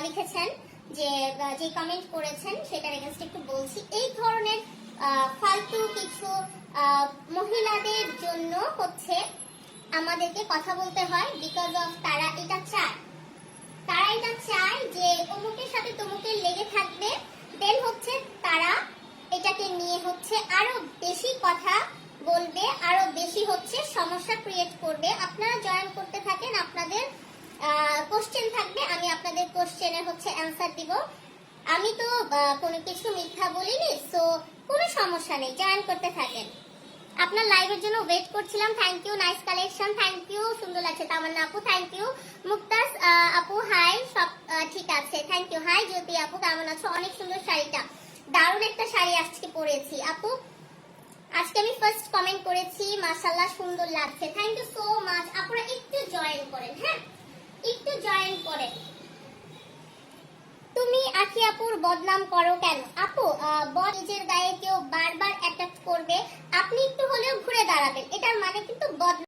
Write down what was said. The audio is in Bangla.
লিখেছেন, যে কমেন্ট করেছেন সেটার এগেইনস্টে একটু বলছি। এই ধরনের ফালতু কিছু মহিলাদের জন্য হচ্ছে আমাদেরকে কথা বলতে হয়, বিকজ অফ তারা এটা চায় যে অমুকের সাথে তমুকের লেগে থাকবে, দেন হচ্ছে তারা এটাকে নিয়ে হচ্ছে আরো বেশি কথা বলবে, আরো বেশি হচ্ছে সমস্যা ক্রিয়েট করবে। আপনারা জয়েন করতে থাকেন, আপনাদের কোশ্চেন থাকবে, আমি আপনাদের কোশ্চেনের হচ্ছে অ্যান্সার দিব। আমি তো কোনো কিছু মিথ্যা বলিনি, সো কোনো সমস্যা নেই, জয়েন করতে থাকেন। আপনার লাইভের জন্য ওয়েট করছিলাম। Thank you, nice collection, thank you, সুন্দর লাগছে তামান্না আপু, থ্যাংক ইউ। মুক্তাজ আপু হাই, সব ঠিক আছে, থ্যাংক ইউ। হাই জ্যোতি আপু, কেমন আছো? অনেক সুন্দর শাড়িটা, দারুণ একটা শাড়ি আজকে পরেছি আপু। আজকে আমি ফার্স্ট কমেন্ট করেছি, মাশাআল্লাহ সুন্দর লাগছে, থ্যাংক ইউ সো মাচ। আপনারা একটু জয়েন করেন, হ্যাঁ একটু জয়েন করেন। তুমি আখি আপুর বদনাম করো কেন? আপু, নিজের গায়ে কেউ বারবার অ্যাটাক করবে, আপনি একটু হলেও ঘুরে দাঁড়াবেন, এটার মানে কিন্তু বদনাম